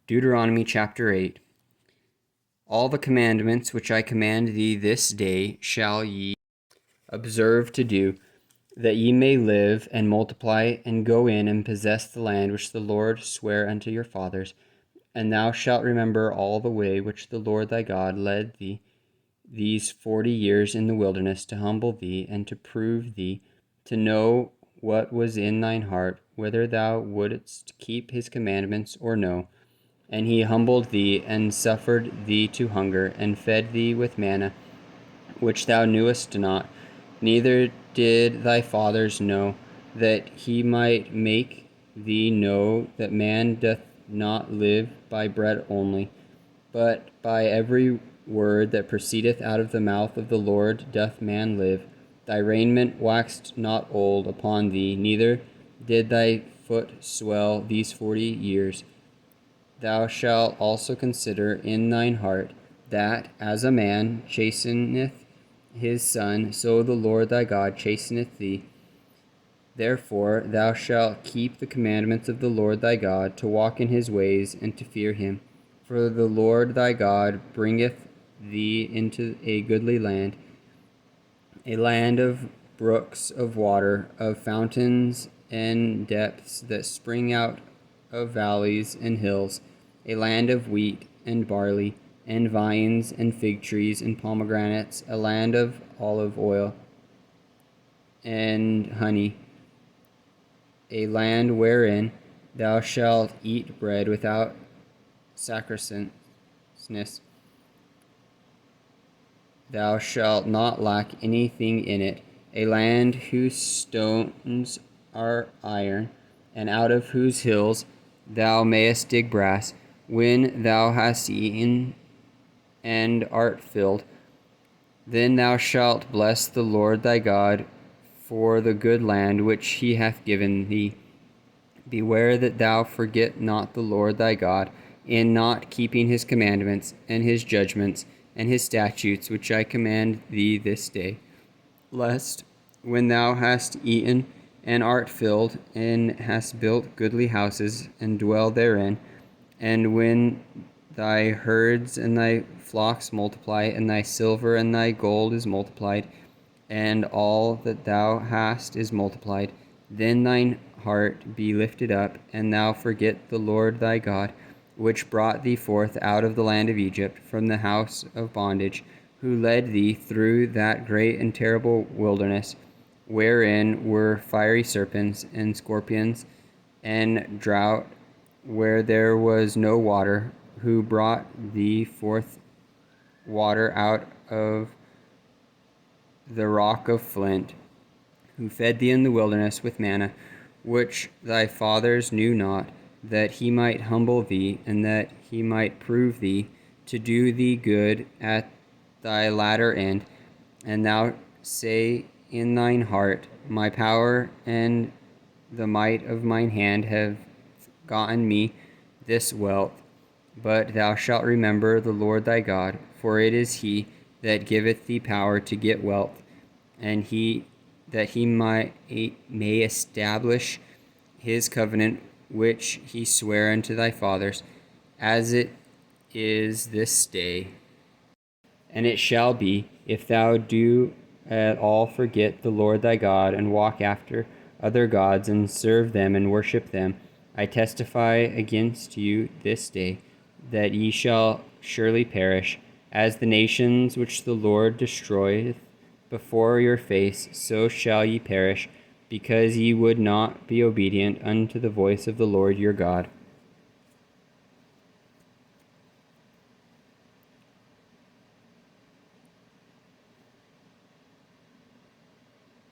Deuteronomy chapter 8. All the commandments which I command thee this day shall ye observe to do, that ye may live and multiply and go in and possess the land which the Lord sware unto your fathers. And thou shalt remember all the way which the Lord thy God led thee these 40 years in the wilderness, to humble thee and to prove thee, to know what was in thine heart, whether thou wouldst keep his commandments or no. And he humbled thee, and suffered thee to hunger, and fed thee with manna, which thou knewest not, neither did thy fathers know, that he might make thee know that man doth not live by bread only, but by every word that proceedeth out of the mouth of the Lord doth man live. Thy raiment waxed not old upon thee, neither did thy foot swell these 40 years. Thou shalt also consider in thine heart, that as a man chasteneth his son, so the Lord thy God chasteneth thee. Therefore thou shalt keep the commandments of the Lord thy God, to walk in his ways, and to fear him. For the Lord thy God bringeth thee into a goodly land, a land of brooks of water, of fountains and depths that spring out of valleys and hills, a land of wheat and barley, and vines and fig trees and pomegranates, a land of olive oil and honey, a land wherein thou shalt eat bread without scarceness. Thou shalt not lack anything in it, a land whose stones are iron, and out of whose hills thou mayest dig brass. When thou hast eaten and art filled, then thou shalt bless the Lord thy God for the good land which he hath given thee. Beware that thou forget not the Lord thy God, in not keeping his commandments and his judgments and his statutes which I command thee this day, lest, when thou hast eaten and art filled, and hast built goodly houses, and dwell therein, and when thy herds and thy flocks multiply, and thy silver and thy gold is multiplied, and all that thou hast is multiplied, then thine heart be lifted up, and thou forget the Lord thy God, which brought thee forth out of the land of Egypt, from the house of bondage, who led thee through that great and terrible wilderness, wherein were fiery serpents and scorpions, and drought, where there was no water, who brought thee forth water out of the rock of flint, who fed thee in the wilderness with manna, which thy fathers knew not, that he might humble thee, and that he might prove thee, to do thee good at thy latter end. And thou say in thine heart, my power and the might of mine hand have gotten me this wealth. But thou shalt remember the Lord thy God, for it is he that giveth thee power to get wealth, and that he may establish his covenant which he sware unto thy fathers, as it is this day. And it shall be, if thou do at all forget the Lord thy God, and walk after other gods, and serve them and worship them, I testify against you this day, that ye shall surely perish, as the nations which the Lord destroyeth before your face, so shall ye perish, because ye would not be obedient unto the voice of the Lord your God.